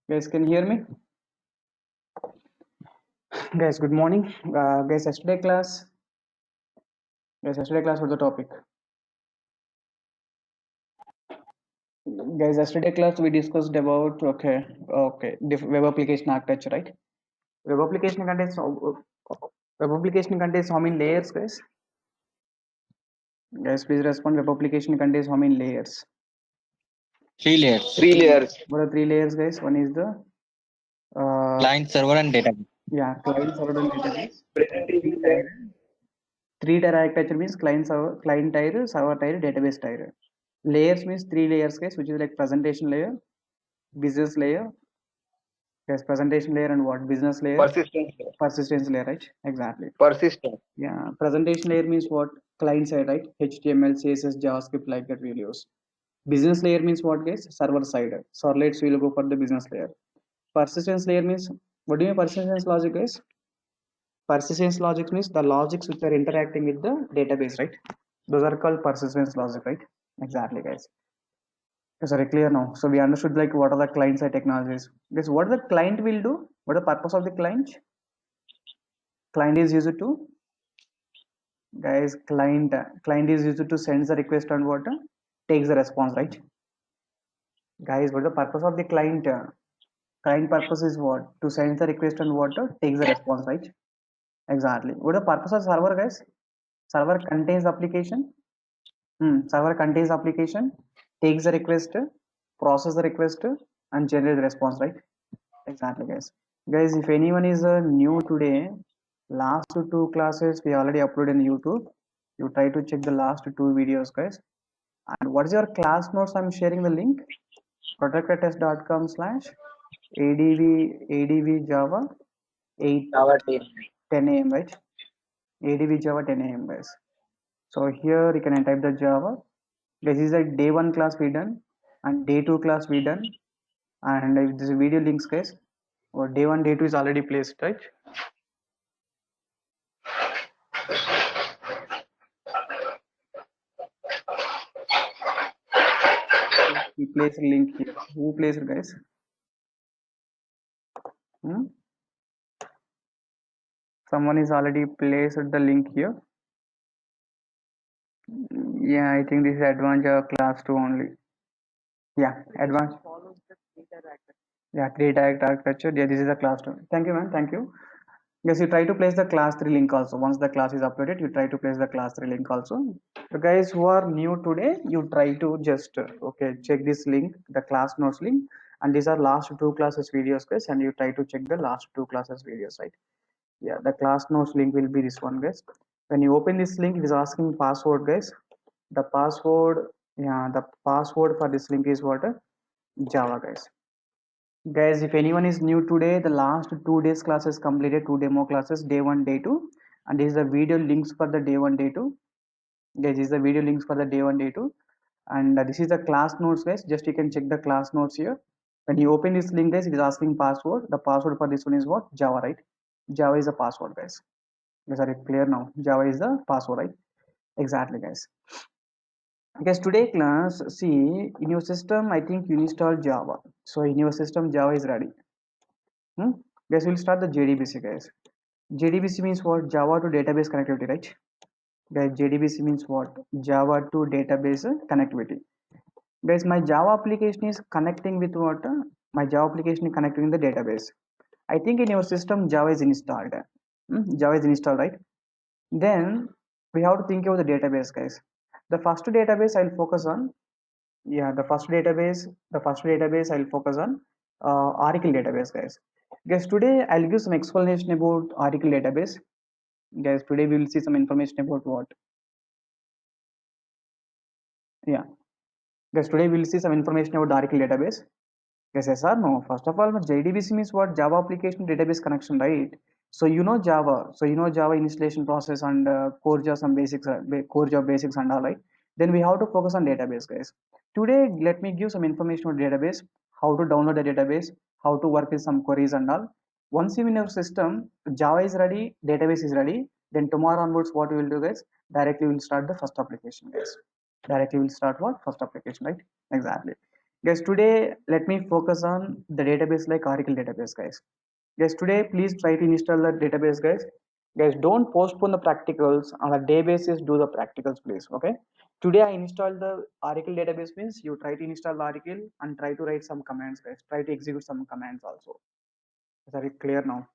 Guys, can you hear me? Guys, good morning. Guys, yesterday class was the topic. Guys, yesterday class we discussed about web application architecture, right? Web application contains web application contains how many layers, guys? Guys, please respond. Web application contains how many layers? Three layers: Three layers. What are three layers, guys? One is the client, server, and database. client server and database. Presentation Three layer. tier three tier architecture means client tier, server tier, database tier. Layers means three layers, guys, which is like presentation layer, business layer. Yes, presentation layer and what? Business layer, Persistence layer. persistence layer, right? Exactly. Persistence. Yeah, presentation layer means what? Client side, right? HTML, CSS, JavaScript, like that we'll use. Business layer means what, guys? Server side. Servlets will go for the business layer. Persistence layer means, what do you mean persistence logic, guys? Persistence logic means the logics which are interacting with the database, right? Those are called persistence logic, right? Exactly, guys. Sorry, clear now. So we understood like what are the client side technologies. Guys, what the client will do? What the purpose of the client? Client is used to, guys, client is used to send the request and what takes the response, right? Guys, what the purpose of the client? Client purpose is what? To send the request and what takes the response, right? Exactly. What the purpose of server, guys? Server contains application. Server contains application, takes the request, process the request, and generate the response, right? Exactly, guys. Guys, if anyone is new today, last two classes we already uploaded in YouTube. You try to check the last two videos, guys. And what is your class notes? I'm sharing the link. protectortest.com/adv Java 8 Java team. 10 a.m. right? ADV Java 10 a.m. guys. So here you can type the Java. This is a day one class we done and day two class we done. And if this video links, guys, or day one, day two is already placed, right? We place a link here. Who placed it, guys? Hmm? Someone is already placed the link here. Yeah, I think this is advanced class 2 only. Yeah, advanced. Yeah, three direct architecture. Yeah, this is the class 2. Thank you, man. Thank you. Yes, you try to place the class 3 link also. Once the class is uploaded, you try to place the class 3 link also. The guys who are new today, you try to just check this link, the class notes link, and these are last two classes videos, guys, and you try to check the last two classes videos, right? Yeah, the class notes link will be this one, guys. When you open this link, it is asking password, guys. The password, yeah, the password for this link is what? Java, guys. Guys, if anyone is new today, the last 2 days classes completed, two demo classes, day one, day two, and this is the video links for the day one, day two. Guys, this is the video links for the day one, day two, and this is the class notes, guys. Just you can check the class notes here. When you open this link, guys, it is asking password. The password for this one is what? Java, right? Java is the password, guys. Guys, are it clear now? Java is the password, right? Exactly, guys. Because today class, see, in your system, I think you install Java. So in your system, Java is ready. Guys, we'll start the JDBC, guys. JDBC means what? Java to database connectivity, right? Guys, JDBC means what? Java to database connectivity. Guys, my Java application is connecting with what? My Java application is connecting with the database. I think in your system, Java is installed. Java is installed, right? Then we have to think about the database, guys. The first database I'll focus on, yeah, the first database I'll focus on Oracle database, guys. Guys, today I'll give some explanation about Oracle database. Guys, today we will see some information about what? Yeah. Guys, today we will see some information about the Oracle database. Yes, yes or no? First of all, JDBC means what? Java application database connection, right? So you know Java. So you know Java installation process and core Java some basics, core Java basics and all, right? Then we have to focus on database, guys. Today, let me give some information on database, how to download the database, how to work with some queries and all. Once you in your system, Java is ready, database is ready. Then tomorrow onwards, what we will do, guys? Directly we will start the first application, guys. Directly we will start what? First application, right? Exactly. Guys, today let me focus on the database like Oracle database, guys. Guys, today please try to install the database, guys. Guys, don't postpone the practicals on a day basis. Do the practicals, please. Okay. Today I installed the Oracle database means you try to install the Oracle and try to write some commands, guys. Try to execute some commands also. Is that clear now?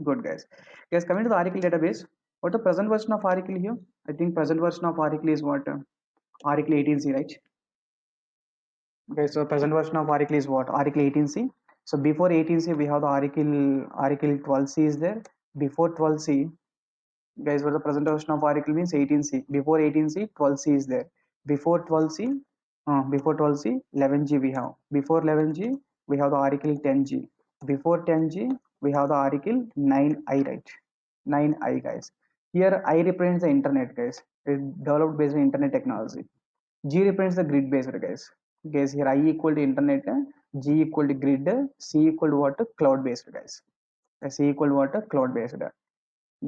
Good, guys. Guys, coming to the Oracle database, what the present version of Oracle here? I think present version of Oracle is what? Oracle 18c, right? Okay, so present version of Oracle is what? Oracle 18c. So before 18c, we have the Oracle 12c is there. Before 12c, guys, what the present version of Oracle means 18c. Before 18c, 12c is there. Before 12c, before 12c, 11g we have. Before 11g, we have the Oracle 10g. Before 10g, we have the Oracle 9i, right? 9i, guys. Here I represents the internet, guys. It developed based on internet technology. G represents the grid based, guys. Guys, here I equal to internet, G equal to grid, C equal to what? Cloud based, guys. C equal to what? Cloud based.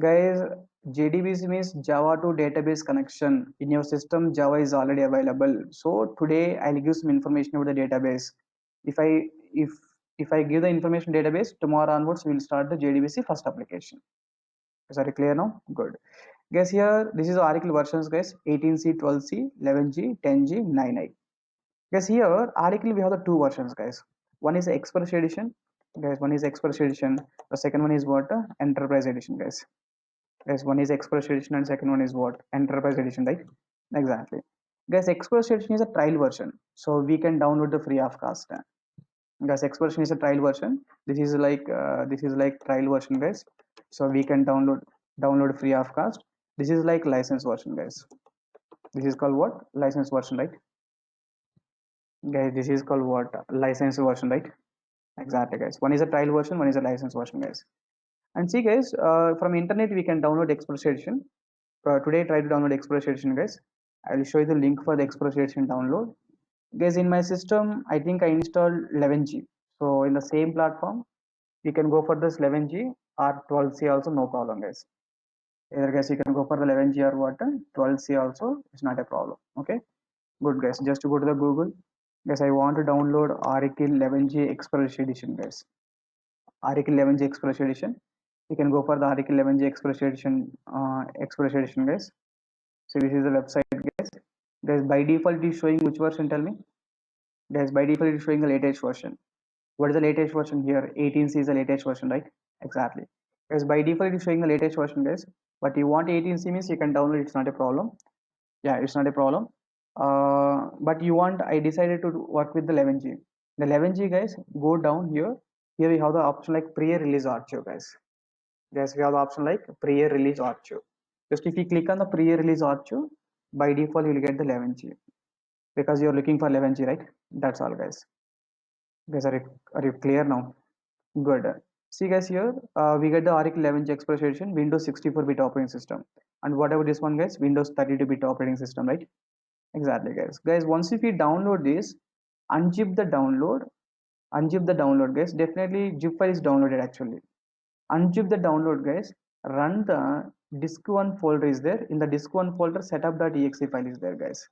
Guys, JDBC means Java to database connection. In your system, Java is already available. So today I'll give some information about the database. If I if if I give the information database, tomorrow onwards we'll start the JDBC first application. Is that clear now? Good. Guys, here this is the Oracle versions, guys. 18c, 12c, 11g, 10g, 9i. Guys, here Oracle we have the two versions, guys. One is the Express edition, guys. One is Express edition. The second one is what? Enterprise edition, guys. Guys, one is Express edition and second one is what? Enterprise edition, right? Exactly. Guys, Express edition is a trial version, so we can download the free of cost. Guys, Express edition is a trial version. This is like trial version, guys. So we can download free of cost. This is like license version, guys. This is called what? License version, right? Guys, this is called what? License version, right? Exactly, guys. One is a trial version, one is a license version, guys. And see, guys, from internet we can download Express edition. Today try to download Express edition, guys. I will show you the link for the Express edition download. Guys, in my system I think I installed 11g. So in the same platform you can go for this 11g or 12c also, no problem, guys. Either, guys, you can go for the 11g or what, 12c also, it's not a problem. Okay, good, guys. Just to go to the Google, guys, I want to download Oracle 11g Express edition, guys. Oracle 11g Express edition. You can go for the Oracle 11g Express edition, guys. So this is the website, guys. Guys, by default it is showing which version, tell me? Guys, by default it is showing the latest version. What is the latest version here? 18c is the latest version, right? Exactly. Guys, by default it is showing the latest version, guys. But you want 18c means you can download, it's not a problem. Yeah, it's not a problem. But you want, I decided to work with the 11g. The 11g, guys, go down here. Here we have the option like pre-release archive, guys. Yes, we have the option like pre-release archive. Just if you click on the pre-release archive, by default you will get the 11g because you are looking for 11g, right? That's all, guys. Guys, are you clear now? Good. See, guys, here we get the Oracle 11g Express edition, Windows 64-bit operating system, and whatever this one, guys, Windows 32-bit operating system, right? Exactly, guys. Guys, once if we download this, unzip the download, guys. Definitely zip file is downloaded actually. Unzip the download, guys. Run the disk1 folder is there. In the disk1 folder, setup.exe file is there, guys.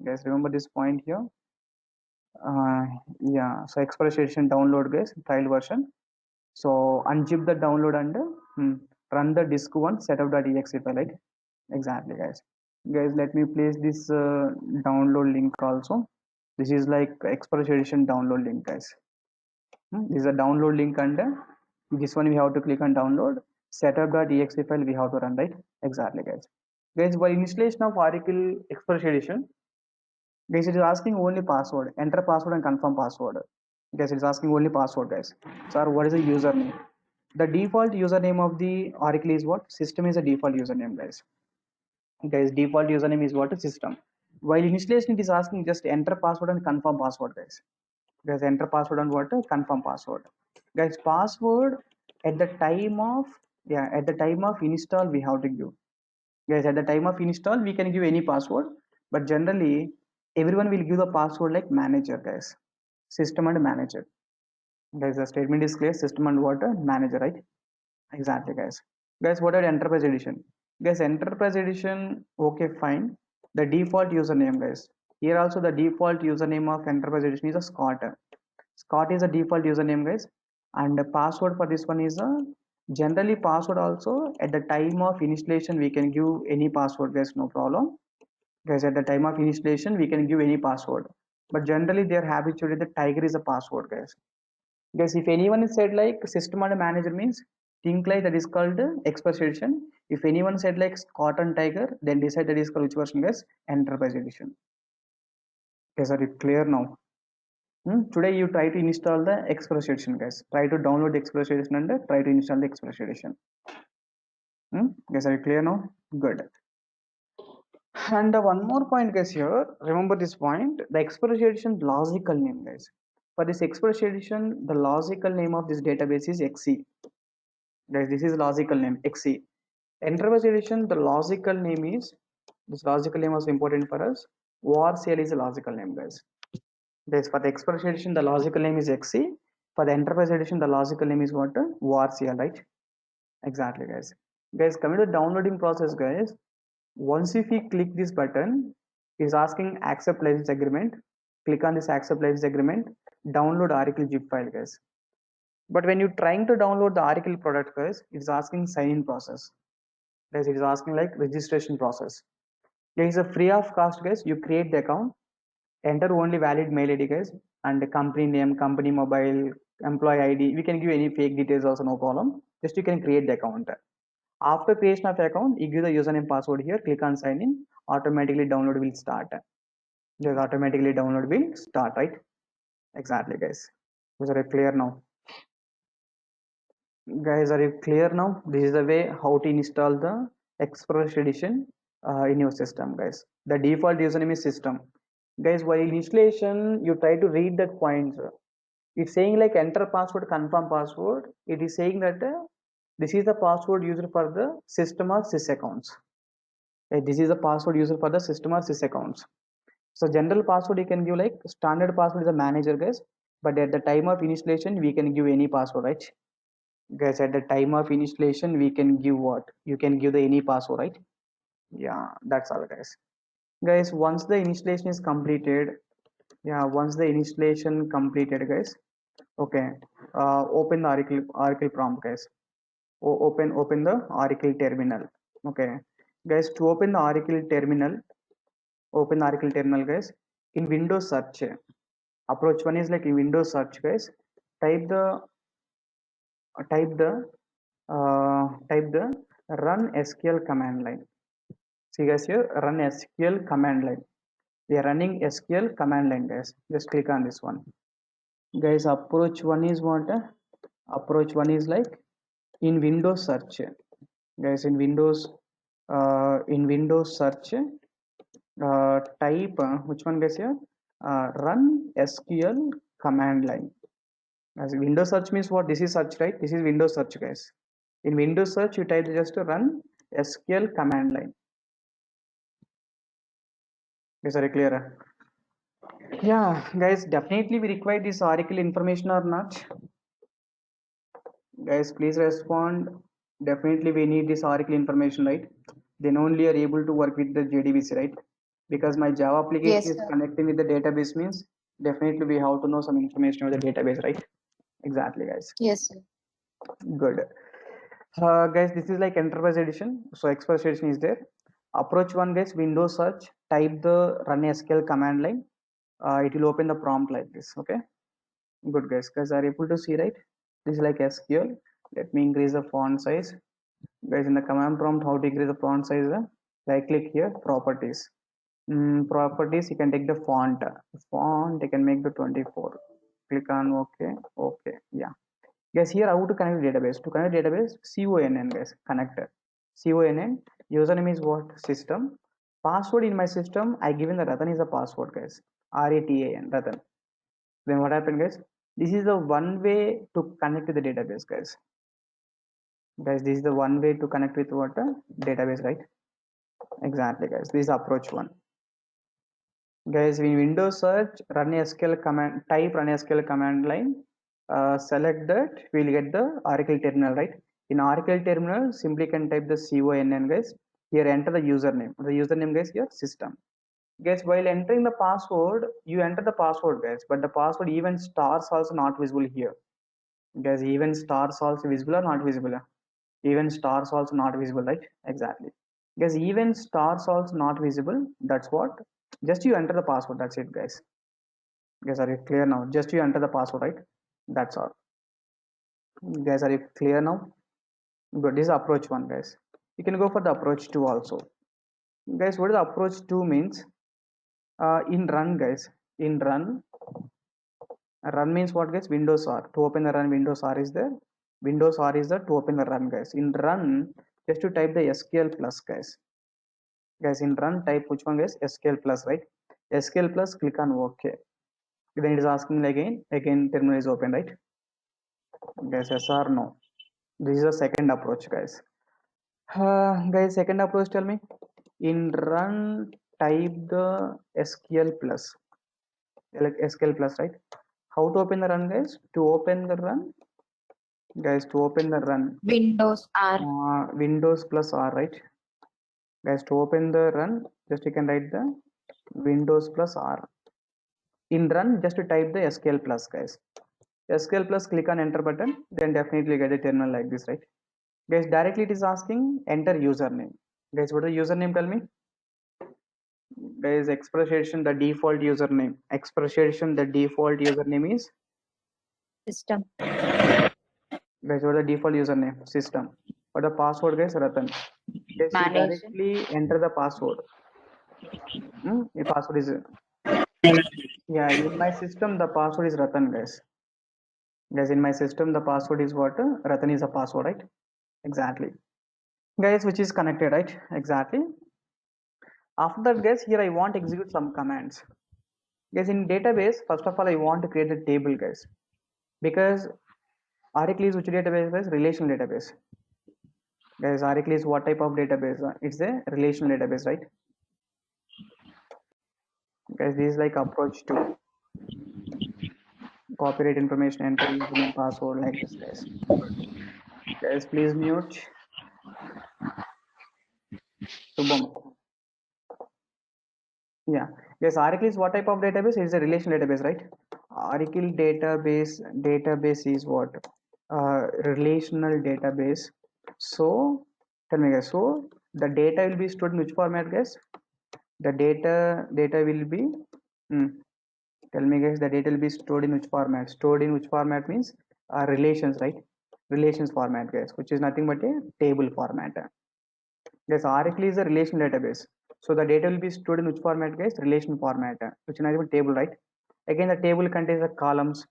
Guys, remember this point here. Uh, yeah, so Express edition download, guys, trial version. So unzip the download and run the disk1 setup.exe file, right? Exactly, guys. Guys, let me place this download link also. This is like Express edition download link, guys. This is a download link, and this one we have to click on download. Setup.exe file we have to run, right? Exactly, guys. Guys, by installation of Oracle Express edition, guys, it is asking only password. Enter password and confirm password. Guys, it is asking only password, guys. Sir, what is the username? The default username of the Oracle is what? System is a default username, guys. Guys, default username is what? System. While installation, it is asking just enter password and confirm password, guys. Guys, enter password and what? Confirm password. Guys, password at the time of install we have to give. Guys, at the time of install we can give any password, but generally everyone will give the password like manager, guys. System and manager. Guys, the statement is clear. System and what? Manager, right? Exactly, guys. Guys, what are enterprise edition? Guys, enterprise edition, okay, fine. The default username, guys. Here also the default username of enterprise edition is a Scott. Scott is a default username, guys, and the password for this one is a generally password also at the time of initialization we can give any password, guys, no problem. Guys, at the time of initialization we can give any password, but generally they are habituated the tiger is a password, guys. Guys, if anyone is said like system and manager means think like that is called express edition. If anyone said like Scott and tiger, then decide that is called which version, guys, enterprise edition. Guys, are it clear now? Today you try to install the Express Edition, guys. Try to download the Express Edition and try to install the Express Edition. Guys, are you clear now? Good. And one more point, guys, here. Remember this point. The Express Edition logical name, guys. For this Express Edition, the logical name of this database is XE. Guys, this is logical name XE. Enterprise Edition, the logical name is this logical name was important for us. WARCL is a logical name, guys. This for the Express Edition, the logical name is XE. For the Enterprise Edition, the logical name is what? WARCL, right? Exactly, guys. Guys, coming to the downloading process, guys. Once if we click this button, it is asking accept license agreement. Click on this accept license agreement. Download Oracle zip file, guys. But when you're trying to download the Oracle product, guys, it's asking sign in process. Guys, it is asking like registration process. There is a free of cost, guys. You create the account, enter only valid mail ID, guys, and the company name, company mobile, employee ID. We can give any fake details also, no problem. Just you can create the account. After creation of account, you give the username password here, click on sign in, automatically download will start. Just automatically download will start, right? Exactly, guys. Is it clear now? Guys, are you clear now? This is the way how to install the Express Edition in your system, guys. The default username is system. Guys, while installation, you try to read that points. It's saying like enter password, confirm password. It is saying that this is the password used for the system or sys accounts. This is the password used for the system or sys accounts. So general password you can give like standard password is a manager, guys. But at the time of initialization, we can give any password, right? Guys, at the time of initialization, we can give what? You can give the any password, right? Yeah, that's all, guys. Guys, once the initialization is completed, yeah, once the initialization completed, guys. Okay, open the Oracle prompt, guys. Open the Oracle terminal. Okay, guys, to open the Oracle terminal, open the Oracle terminal, guys. In Windows search, approach one is like in Windows search, guys. Type the type the run SQL command line. See, guys, here run SQL command line. We are running SQL command line, guys. Just click on this one, guys. Approach one is what? Approach one is like in Windows search, guys. In Windows search, type which one, guys, here? Run SQL command line. As Windows search means what? This is search, right? This is Windows search, guys. In Windows search, you type just run SQL command line. Is that clear? Yeah, guys, definitely we require this Oracle information or not? Guys, please respond. Definitely we need this Oracle information, right? Then only are able to work with the JDBC, right? Because my Java application Yes, is sir. connecting with the database means definitely we have to know some information about the database, right? Exactly, guys. Yes, sir. Good. Guys, this is like enterprise edition. So express edition is there. Approach one, guys, Windows search, type the run SQL command line. It will open the prompt like this. Okay. Good, guys. Guys are able to see, right? This is like SQL. Let me increase the font size. Guys, in the command prompt, how to increase the font size? Right click here, properties. Properties, you can take the font. Font, you can make the 24. Click on OK. Okay. Yeah. Guys, here how to connect database? To connect database, CONN, guys, connector. CONN, username is what? System. Password in my system, I given the Ratan is a password, guys. RATAN, Ratan. Then what happened, guys? This is the one way to connect to the database, guys. Guys, this is the one way to connect with what? Database, right? Exactly, guys. This is approach one. Guys, in Windows search, run SQL command, type run SQL command line, select that, we'll get the Oracle terminal, right? In Oracle terminal, simply can type the CONN, guys. Here enter the username. The username, guys, here system. Guys, while entering the password, you enter the password, guys, but the password even stars also not visible here. Guys, even stars also visible or not visible? Even stars also not visible, right? Exactly. Guys, even stars also not visible. That's what. Just you enter the password. That's it, guys. Guys, are you clear now? Just you enter the password, right? That's all. Guys, are you clear now? Good. This is approach one, guys. You can go for the approach two also. Guys, what is the approach two means? In run, guys. In run means what, guys? Windows R. To open the run, Windows R is there. Windows R is there to open the run, guys. In run, just to type the SQL plus, guys. Guys, in run, type which one, guys? SQL plus, right? SQL plus, click on OK. Then it is asking again terminal is open, right? Guys, yes or no? This is the second approach, guys. Guys, second approach, tell me. In run, type the SQL plus, like SQL plus, right? How to open the run, guys? To open the run, guys, to open the run, Windows R. Windows plus R, right? Guys, to open the run, just you can write the Windows plus R. In run, just to type the SQL plus, guys. SQL plus, click on enter button, then definitely get a terminal like this, right? Guys, directly it is asking enter username. Guys, what is the username? Tell me. Guys, expression the default username. Expression the default username is. System. Guys, what is the default username? System. What the password, guys? Ratan. Guys, you Manage. directly enter the password. The password is, yeah, in my system the password is Ratan, guys. Guys, in my system the password is what? Ratan is a password, right? Exactly. Guys, which is connected, right? Exactly. After that, guys, here I want to execute some commands. Guys, in database, first of all, I want to create a table, guys, because Oracle is which database, guys? Relational database. Guys, Oracle is what type of database? It's a relational database, right? Guys, this is like approach to copyright information, enter username, password, like this, guys. Guys, please mute. Subham. Yeah. Yes, Oracle is what type of database? It's a relational database, right? Oracle database is what? Relational database. So tell me, guys. So the data will be stored in which format, guys? The data will be. Tell me, guys. The data will be stored in which format? Stored in which format means relations, right? Relations format, guys, which is nothing but a table format. Yes, Oracle is a relational database. So the data will be stored in which format, guys? Relation format, which is not even table, right? Again, the table contains the columns.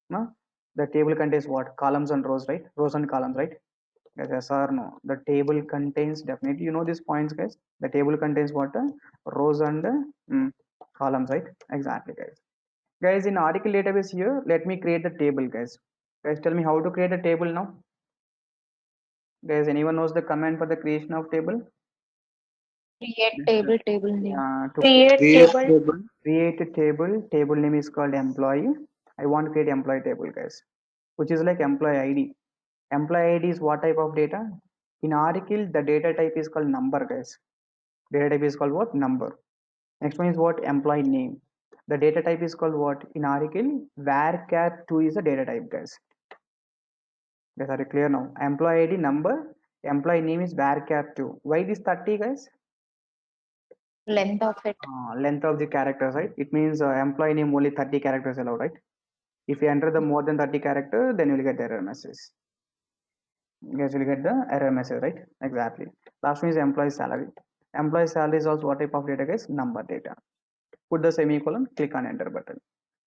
No? The table contains what? Columns and rows, right? Rows and columns, right? Yes or no? The table contains, definitely you know these points, guys. The table contains what? Rows and columns, right? Exactly, guys. Guys, in Oracle database here, let me create the table, guys. Guys, tell me how to create a table now. Guys, anyone knows the command for the creation of table? Create table name. To Create table. create a table name is called employee. I want to create employee table, guys, which is like employee ID. Employee ID is what type of data? In Oracle, the data type is called number, guys. Data type is called what? Number. Next one is what? Employee name. The data type is called what? In Oracle, varchar2 is the data type, guys. Guys, are you clear now? Employee ID number, employee name is varchar2. Why this 30, guys? Length of it. Length of the characters, right? It means employee name only 30 characters allowed, right? If you enter the more than 30 character, then you will get the error message. You guys will get the error message, right? Exactly. Last one is employee salary. Employee salary is also what type of data, guys? Number data. Put the semicolon, click on enter button.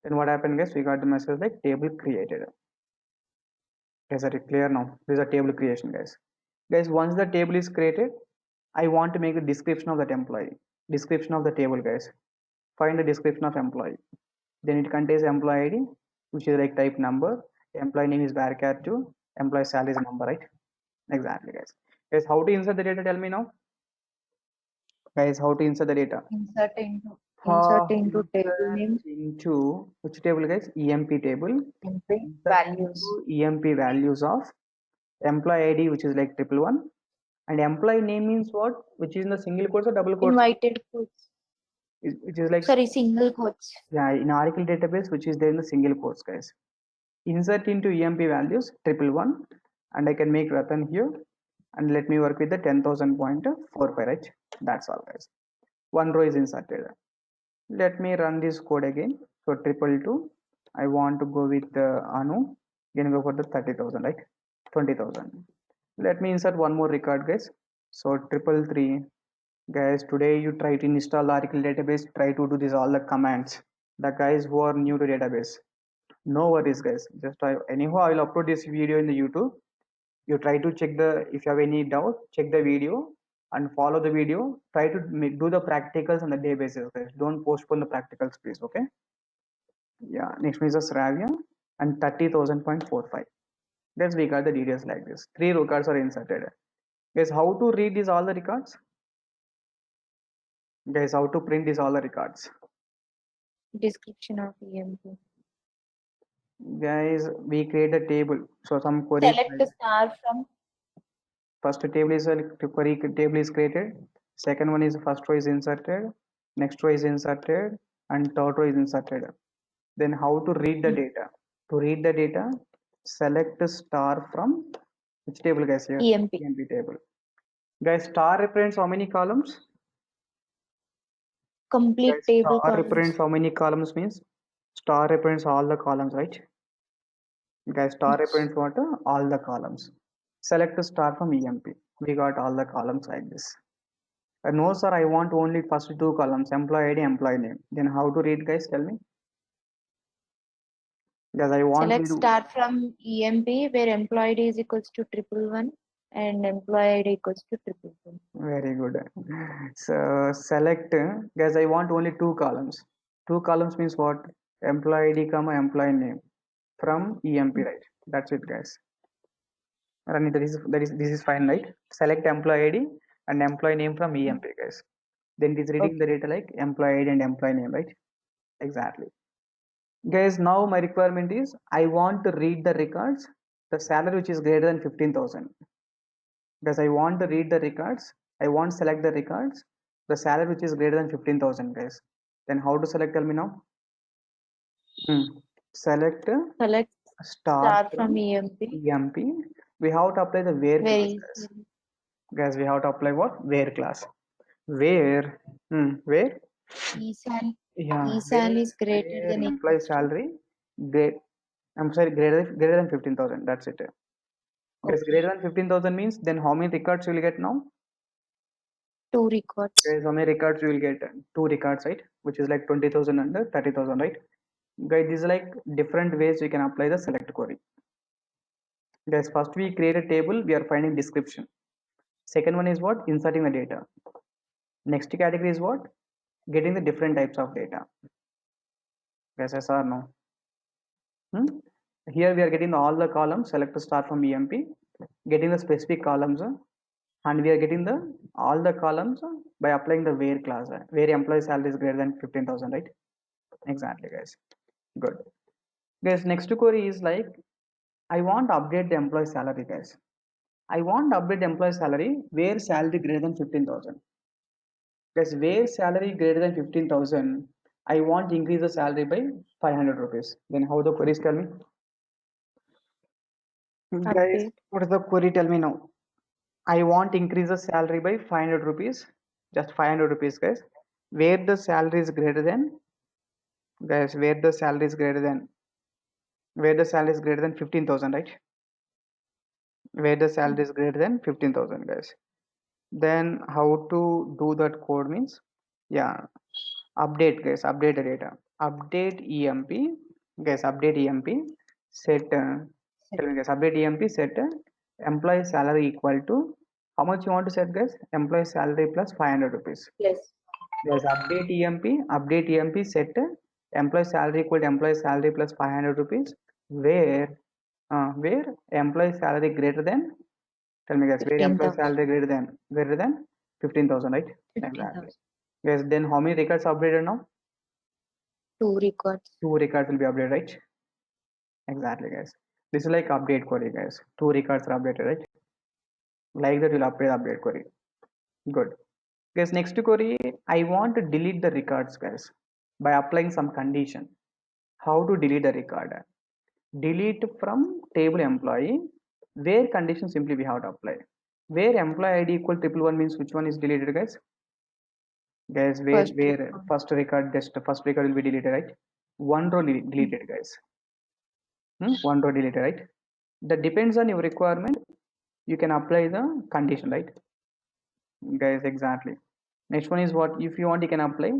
Then what happened, guys? We got the message like table created. Guys, are you clear now? This is a table creation, guys. Guys, once the table is created, I want to make a description of that employee. Description of the table, guys. Find the description of employee. Then it contains employee ID, which is like type number. Employee name is varchar2. Employee salary is number, right? Exactly, guys. Guys, how to insert the data? Tell me now. Guys, how to insert the data? Insert into table name. Into which table, guys? EMP table. MP Insert values. into EMP values of employee ID, which is like 111. And employee name means what? Which is in the single quotes or double quotes? Invited quotes. Which is like, Sorry, single quotes. yeah, in Oracle database, which is there in the single quotes, guys. Insert into EMP values 111, and I can make Ratan here, and let me work with the 10,000.45, right? That's all, guys. One row is inserted. Let me run this code again. So 222, I want to go with Anu. Again go for the 30,000, right? 20,000. Let me insert one more record, guys. So 333, guys. Today you try to install the Oracle database. Try to do this all the commands. The guys who are new to database, no worries, guys. Just try. Anyhow, I will upload this video in the YouTube. You try to check the, if you have any doubt, check the video and follow the video. Try to do the practicals on the day basis, guys. Don't postpone the practicals, please. Okay. Yeah. Next one is the Sravia and 30,000.45. Guys, we got the details like this. 3 records are inserted. Guys, how to read these all the records? Guys, how to print these all the records? Description of EMP. Guys, we create a table. So some queries. Select a star from First table is a query table is created. Second one is first row is inserted. Next row is inserted, and third row is inserted. Then how to read the data? To read the data, select a star from which table, guys? Here, EMP. EMP table. Guys, star represents how many columns? Complete Guys, table star columns. represents how many columns means star represents all the columns, right? Guys, star represents what? All the columns. Select a star from EMP. We got all the columns like this. No, sir, I want only first 2 columns, employee ID, employee name. Then how to read, guys? Tell me. Yes, I want Select to do. star from EMP where employee ID is equals to 111 and employee ID equals to 111. Very good. So select, guys, I want only 2 columns. 2 columns means what? Employee ID, comma, employee name from EMP, right? That's it, guys. Rani, this is fine, right? Select employee ID and employee name from EMP, guys. Then it is reading the data like employee ID and employee name, right? Exactly. Guys, now my requirement is I want to read the records, the salary which is greater than 15,000. Guys, I want to read the records. I want to select the records, the salary which is greater than 15,000, guys. Then how to select? Tell me now. Select Select star star from EMP. EMP. We have to apply the where class, Very guys. Guys, we have to apply what? Where class. Where? Where? ESAL. Yeah. ESAL is greater Where than employee equals to salary great. I'm sorry, greater than 15,000. That's it. Guys, greater than 15,000 means then how many records you will get now? 2 records. Guys, how many records you will get? 2 records, right? Which is like 20,000 and 30,000, right? Guys, these are like different ways you can apply the select query. Guys, first we create a table, we are finding description. Second one is what? Inserting the data. Next category is what? Getting the different types of data. Guys, yes or no? Here we are getting all the columns, select a star from EMP, getting the specific columns, and we are getting the all the columns by applying the where class, where employee salary is greater than 15,000, right? Exactly, guys. Good. Guys, next query is like, I want to update the employee salary, guys. I want to update employee salary where salary greater than 15,000. Guys, where salary greater than 15,000, I want to increase the salary by 500 rupees. Then how the queries? Tell me. Guys, what is the query? Tell me now. I want to increase the salary by 500 rupees. Just 500 rupees, guys. Where the salary is greater than, guys, where the salary is greater than, 15,000, right? Where the salary is greater than 15,000, guys. Then how to do that code means, yeah, update, guys, update the data. Update EMP, guys, update EMP, set, tell me, guys, update EMP, set employee salary equal to, how much you want to set, guys? Employee salary plus 500 rupees. Plus. Yes, update EMP, set employee salary equal to employee salary plus 500 rupees, where employee salary greater than, tell me, guys, where employee 15,000. salary greater than 15,000, right? 15,000. Exactly. Yes, then how many records are updated now? 2 records. 2 records will be updated, right? Exactly, guys. This is like update query, guys. 2 records are updated, right? Like that, will update query. Good. Guys, next query, I want to delete the records, guys, by applying some condition. How to delete the record? Delete from table employee, where condition simply we have to apply. Where employee ID equal 111 means which one is deleted, guys? Guys, First where record. first record, just first record will be deleted, right? One row deleted, guys. One row deleted, right? That depends on your requirement. You can apply the condition, right? Guys, exactly. Next one is what if you want, you can apply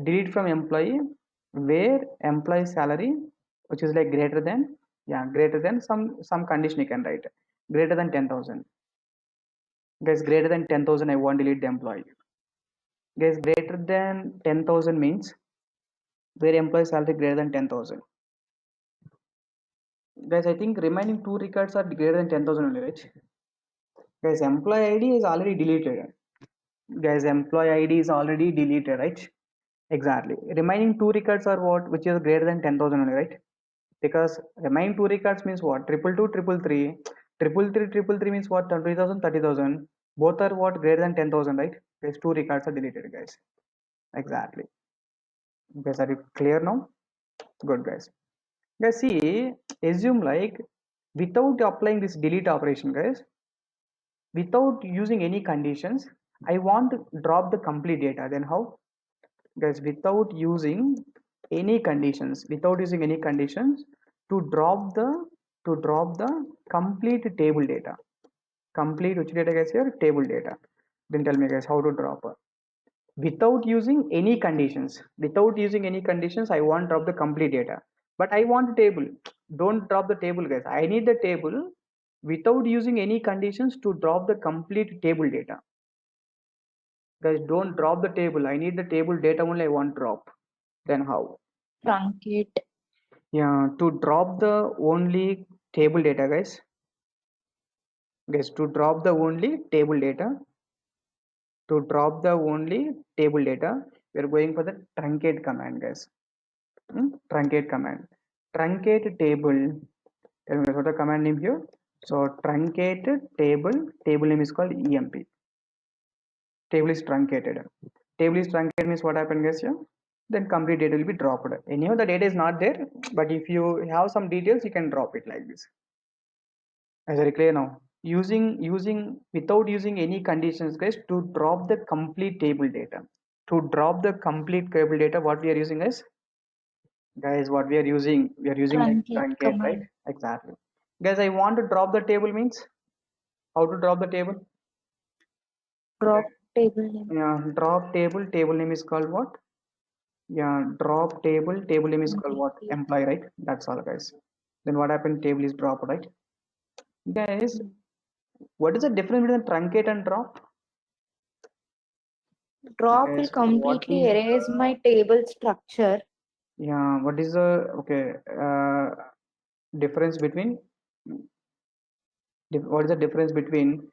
delete from employee where employee salary, which is like greater than, yeah, greater than some condition you can write greater than 10,000. Guys, greater than 10,000, I want to delete the employee. Guys, greater than 10,000 means where employee salary greater than 10,000. Guys, I think remaining two records are greater than 10,000 only, right? Guys, employee ID is already deleted. Guys, employee ID is already deleted, right? Exactly. Remaining two records are what? Which is greater than 10,000 only, right? Because remaining two records means what? Triple two, triple three. Triple three means what? 30,000, 30,000. Both are what? Greater than 10,000, right? These two records are deleted, guys. Exactly. Guys, are you clear now? Good, guys. Guys, see, assume like without applying this delete operation, guys, without using any conditions, I want to drop the complete data. Then how? Guys, without using any conditions, to drop the complete table data. Complete which data, guys? Here table data. Then tell me, guys, how to drop without using any conditions. I want drop the complete data, but I want table. Don't drop the table, guys. I need the table without using any conditions to drop the complete table data. Guys, don't drop the table. I need the table data only. I want drop. Then how? Truncate. Yeah, to drop the only table data, guys. Guys, to drop the only table data. To drop the only table data, we are going for the truncate command, guys. Truncate command. Truncate table. Tell me what the command name here. So truncate table. Table name is called emp. Table is truncated. Table is truncated means what happened, guys? Yeah. Then complete data will be dropped. Anyhow, the data is not there, but if you have some details, you can drop it like this. Is very clear now? Using without using any conditions, guys, to drop the complete table data. To drop the complete table data, what we are using is, guys, what we are using like Truncate truncate, right? command. Exactly. Guys, I want to drop the table means how to drop the table? Drop table name. Yeah, drop table. Table name is called what? Yeah, drop table. Table name is called what? Employee. Employee, right? That's all, guys. Then what happened? Table is dropped, right? Guys, what is the difference between truncate and drop? Drop will Guys, what completely is erase my table structure. yeah? What is the okay difference between? What is the difference between?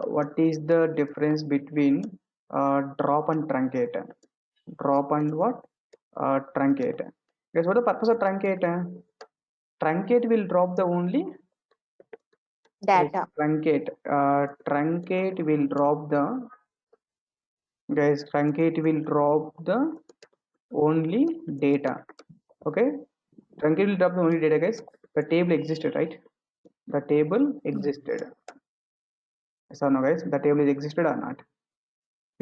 What is the difference between drop and truncate? Drop and what? Truncate. Guys, what is the purpose of truncate? Truncate will drop the only Data. truncate. Truncate will drop the guys. Truncate will drop the only data. Okay, truncate will drop the only data, guys. The table existed, right? The table existed. So no, guys, the table is existed or not?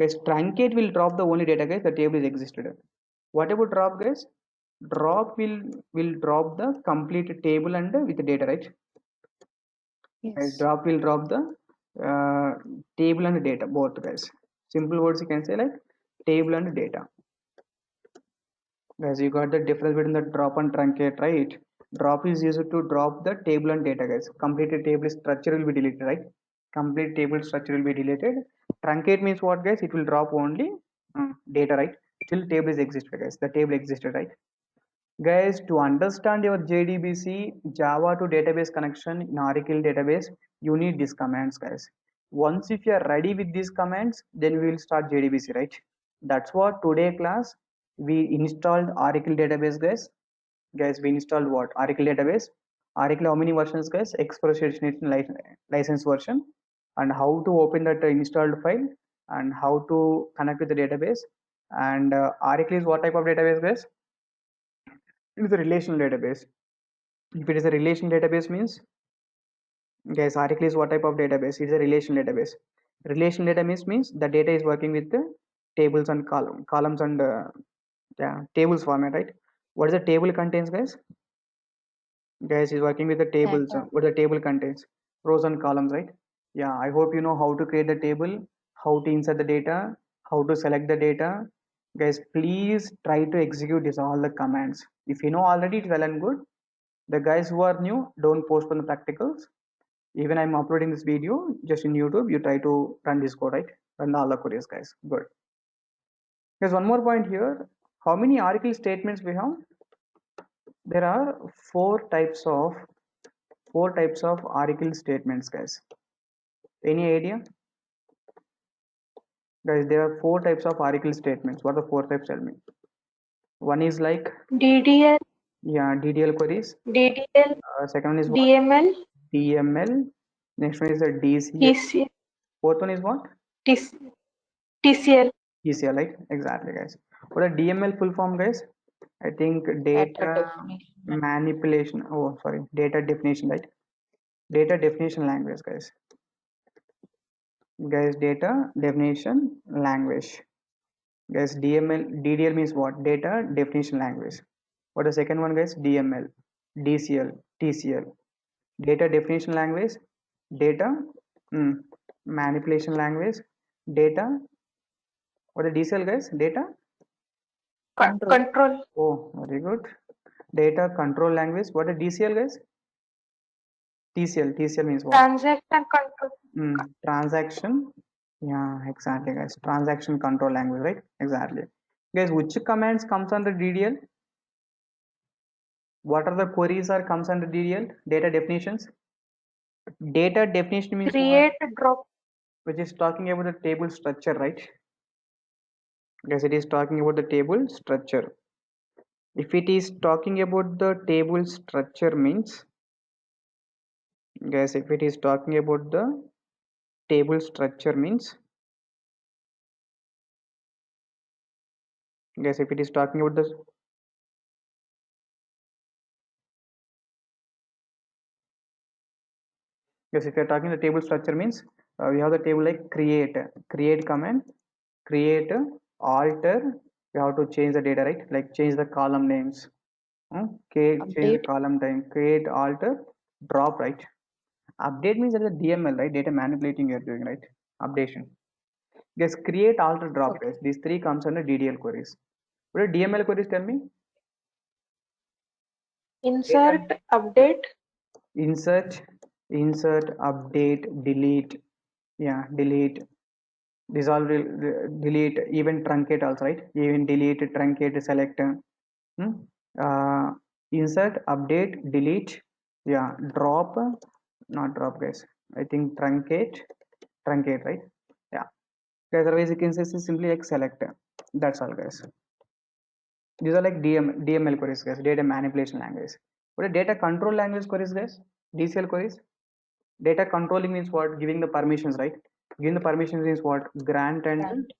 Guys, truncate will drop the only data, guys. The table is existed. What about drop, guys? Drop will drop the complete table and with the data, right? Guys, Yes. drop will drop the table and data both, guys. Simple words you can say like table and data. Guys, you got the difference between the drop and truncate, right? Drop is used to drop the table and data, guys. Completed table structure will be deleted, right? Complete table structure will be deleted. Truncate means what, guys? It will drop only data, right? Still table is existed, guys. The table existed, right? Guys, to understand your JDBC Java to database connection in Oracle database, you need these commands, guys. Once if you are ready with these commands, then we will start JDBC, right? That's what today class we installed Oracle database, guys. Guys, we installed what? Oracle database. Oracle how many versions, guys? Express license version. And how to open that installed file? and how to connect with the database. And Oracle is what type of database, guys? It is a relational database. If it is a relational database means, guys, Oracle is what type of database? It is a relational database. Relational database means the data is working with the tables and columns and yeah, tables format, right? What is the table contains, guys? Guys, is working with the tables. Data. What the table contains? Rows and columns, right? Yeah, I hope you know how to create the table, how to insert the data, how to select the data. Guys, please try to execute this all the commands. If you know already, it's well and good. The guys who are new, don't post on the practicals. Even I'm uploading this video just in YouTube. You try to run this code, right? Run all the queries, guys. Good. There's one more point here. How many Oracle statements we have? There are four types of Oracle statements, guys. Any idea? Guys, there are four types of Oracle statements. What are the four types? Tell me. One is like, DDL, yeah, DDL queries. DDL, Second one is what? DML, DML. Next one is a DCL. TCL, Fourth one is what? TCL, TCL, right? Exactly, guys. What a DML full form, guys? I think data definition. manipulation. Oh, sorry, data definition, right? Data definition language, guys. Guys, data definition language. Guys, DDL means what? Data definition language. What the second one, guys? DML, DCL, TCL. Data definition language, data manipulation language, data. What the DCL, guys? Data. control, Oh, very good. Data control language. What the DCL, guys? TCL means what? transaction control, Transaction. Yeah, exactly, guys. Transaction control language, right? Exactly. Guys, which commands comes under DDL? What are the queries are comes under DDL? Data definitions. Data definition means what? create, drop, Which is talking about the table structure, right? Guys, it is talking about the table structure. If it is talking about the table structure means, guys, if it is talking about the table structure means, guys, if it is talking about the yes, if you're talking the table structure means we have the table like create command, create, alter. We have to change the data, right? Like change the column names. Change the Update. column time. Create, alter, drop, right? Update means that the DML, right? Data manipulating you're doing, right? Updation. Yes, create, alter, drop, Okay. guys. These three comes under DDL queries. What are DML queries? Tell me. insert, update, Insert, update, delete. Yeah, delete. Dissolve, delete, even truncate also, right? Even delete, truncate, select. Hmm? Uh, Insert, update, delete. Yeah, drop, not drop, guys. I think truncate, right? Yeah. Otherwise, you can say simply like select. That's all, guys. These are like DML queries, guys. Data manipulation language. What are data control language queries, guys? DCL queries. Data controlling means what? Giving the permissions, right? Giving the permissions means what? Grant and Grant.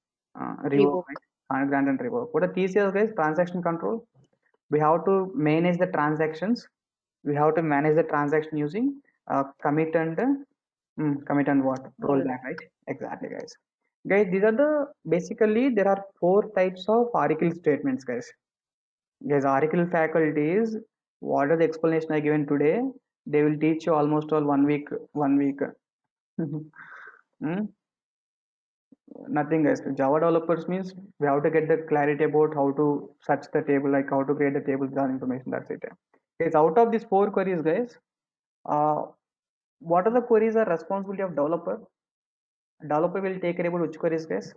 revoke, Revoke. right? Grant and revoke. What are TCL, guys? Transaction control. We have to manage the transactions. We have to manage the transaction using commit and what? Rollback, right? Exactly, guys. Guys, these are the basically there are four types of Oracle statements, guys. Guys, Oracle faculties, what are the explanation I given today? They will teach you almost all 1 week, 1 week. Hmm? Nothing, guys. Java developers means we have to get the clarity about how to search the table, like how to create the table with all information. That's it. Guys, out of these four queries, guys, uh, what are the queries are responsibility of developer? Developer will take care about which queries, guys?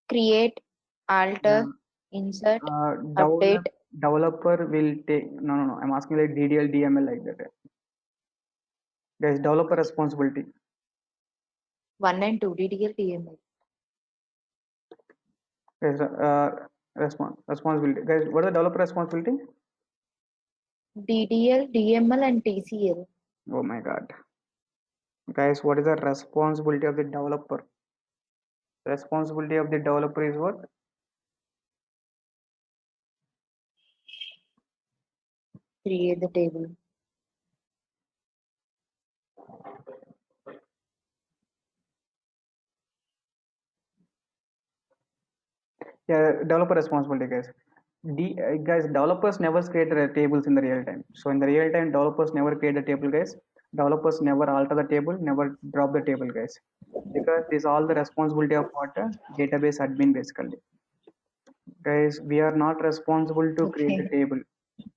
Create. Yeah. Alter. Insert. Develop, Update. developer will take no. I'm asking like DDL, DML like that. Guys, developer responsibility. 1 and 2. DDL. DML. Guys, responsibility. Guys, what is the developer responsibility? DDL. DML and TCL. Oh my god. Guys, what is the responsibility of the developer? Responsibility of the developer is what? Create the table. Yeah, developer responsibility, guys. Guys, developers never create the tables in the real time. So in the real time, developers never create the table, guys. Developers never alter the table, never drop the table, guys. Because this is all the responsibility of what? Database admin, basically. Guys, we are not responsible to create the Okay. table.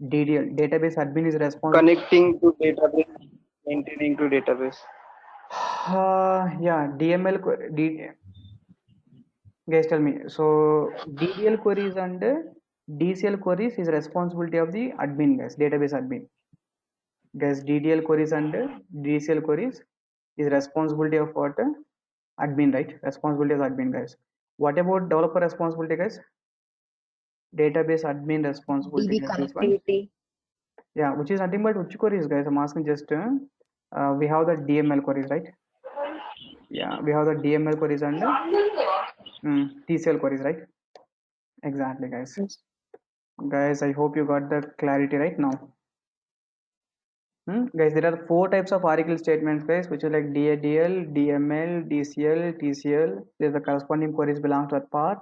DDL, database admin is responsible. Connecting to database, maintaining to database. Yeah, DML, guys tell me. So DDL queries and DCL queries is responsibility of the admin, guys, database admin. Guys, DDL queries and DCL queries is responsibility of what? Admin, right? Responsibility of admin, guys. What about developer responsibility, guys? Database admin responsibility, DB guys. This one. connectivity. Yeah, which is nothing but which queries, guys? I'm asking just we have the DML queries, right? Yeah, we have the DML queries and TCL queries, right? Exactly, guys. Yes. Guys, I hope you got the clarity right now. Guys, there are 4 types of Oracle statements, guys, which is like DADL, DML, DCL, TCL. There's the corresponding queries belong to that part.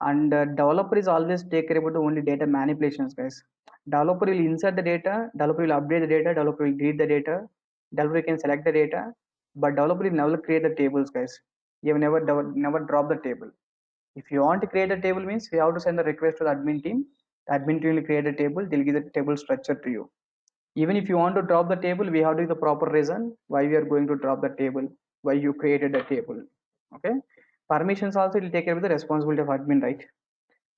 And developer is always take care about the only data manipulations, guys. Developer will insert the data, developer will update the data, developer will read the data, developer can select the data, but developer will never create the tables, guys. You have never drop the table. If you want to create a table means we have to send the request to the admin team. The admin team will create a table, they'll give the table structure to you. Even if you want to drop the table, we have to give the proper reason why we are going to drop the table, why you created the table. Okay. Permissions also will take care of the responsibility of admin, right?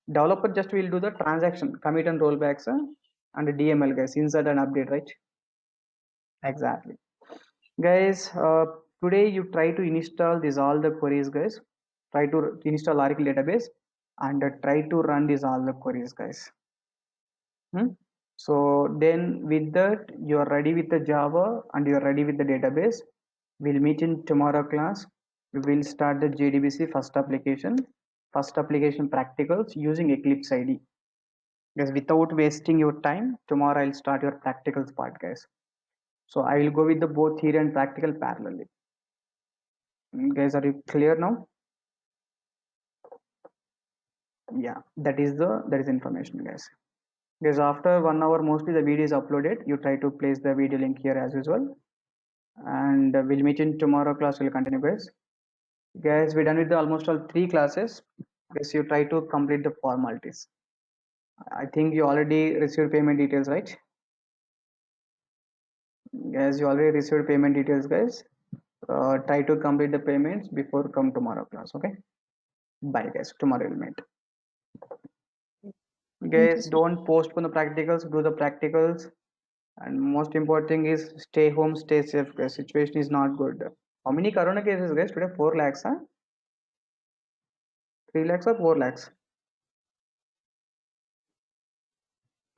Developer just will do the transaction, commit and rollbacks and DML, guys, insert and update, right? Exactly. Guys, today you try to install these all the queries, guys. Try to install Oracle database and try to run these all the queries, guys. So then with that, you are ready with the Java and you are ready with the database. We'll meet in tomorrow class. We will start the JDBC first application practicals using Eclipse IDE. Guys, without wasting your time, tomorrow I'll start your practicals part, guys. So I will go with the both theory and practical parallelly. Guys, are you clear now? Yeah, that is information, guys. Guys, after 1 hour, mostly the video is uploaded. You try to place the video link here as usual. And we'll meet in tomorrow class. We'll continue, guys. We're done with the almost all 3 classes. Guys, you try to complete the formalities. I think you already received payment details, right? Guys, you already received payment details, guys. Try to complete the payments before come tomorrow class. Okay, bye, guys. Tomorrow we'll meet. Guys, sir. don't postpone the practicals, do the practicals. And most important thing is stay home, stay safe, guys. Situation is not good. How many corona cases, guys, today? 4 lakhs, huh? 3 lakhs or 4 lakhs?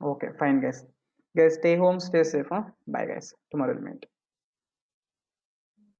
Okay, fine, guys. Guys, stay home, stay safe, huh? Bye, guys. Tomorrow we'll meet.